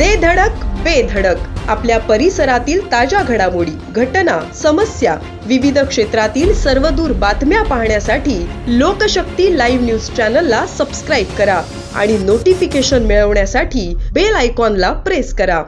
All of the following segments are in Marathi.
दे धडक बेधडक आपल्या परिसरातील ताज्या घडामोडी, घटना, समस्या, विविध क्षेत्रातील सर्वदूर बातम्या पाहण्यासाठी लोकशक्ती लाईव्ह न्यूज चॅनलला सबस्क्राईब करा आणि नोटिफिकेशन मिळवण्यासाठी बेल आयकॉनला प्रेस करा.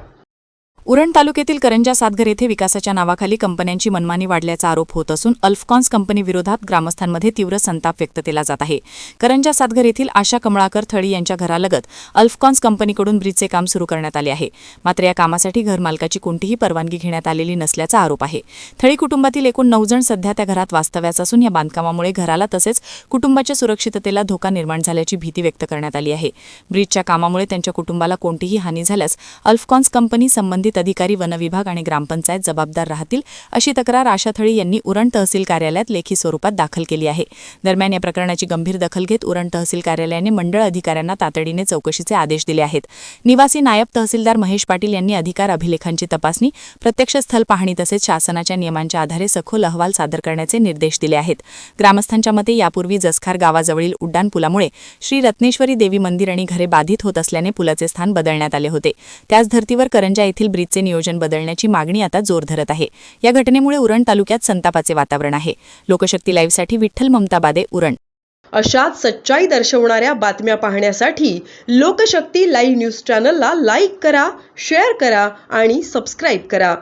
उरण तालुक्यातील करंजा सातघर येथे विकासाच्या नावाखाली कंपन्यांची मनमानी वाढल्याचा आरोप होत असून अल्फकॉन्स कंपनी विरोधात ग्रामस्थांमध्ये तीव्र संताप व्यक्त केला जात आहे. करंजा सातघर येथील आशा कमळाकर थळी यांच्या घरालगत अल्फकॉन्स कंपनीकडून ब्रिजचे काम सुरू करण्यात आले आहे. मात्र या कामासाठी घरमालकाची कोणतीही परवानगी घेण्यात आलेली नसल्याचा आरोप आहे. थळी कुटुंबातील एकूण 9 जण सध्या त्या घरात वास्तव्यास असून या बांधकामामुळे घराला तसेच कुटुंबाच्या सुरक्षिततेला धोका निर्माण झाल्याची भीती व्यक्त करण्यात आली आहे. ब्रिजच्या कामामुळे त्यांच्या कुटुंबाला कोणतीही हानी झाल्यास अल्फकॉन्स कंपनी संबंधित अधिकारी, वन विभाग आणि ग्रामपंचायत जबाबदार राहतील अशी तक्रार आशा थळी यांनी उरण तहसील कार्यालयात लेखी स्वरूपात दाखल केली आहे. दरम्यान या प्रकरणाची गंभीर दखल घेत उरण तहसील कार्यालयाने मंडळ अधिकाऱ्यांना तातडीने चौकशीचे आदेश दिले आहेत. निवासी नायब तहसीलदार महेश पाटील यांनी अधिकार अभिलेखांची तपासणी, प्रत्यक्ष स्थल पाहणी तसेच शासनाच्या नियमांच्या आधारे सखोल अहवाल सादर करण्याचे निर्देश दिले आहेत. ग्रामस्थांच्या मते यापूर्वी जसखार गावाजवळील उड्डाण पुलामुळे श्री रत्नेश्वरी देवी मंदिर आणि घरे बाधित होत असल्याने पुलाचे स्थान बदलण्यात आले होते. त्याच धर्तीवर करंजा येथील ब्रिजचे नियोजन बदलण्याची मागणी आता जोर धरत आहे. या घटनेमुळे उरण तालुक्यात संतापाचे वातावरण आहे. लोकशक्ती लाईव्हसाठी विठ्ठल ममताबादे, उरण. अशाच सच्चाई दर्शवणाऱ्या बातम्या पाहण्यासाठी लोकशक्ती लाईव्ह न्यूज चॅनलला लाईक करा, शेअर करा आणि सबस्क्राईब करा.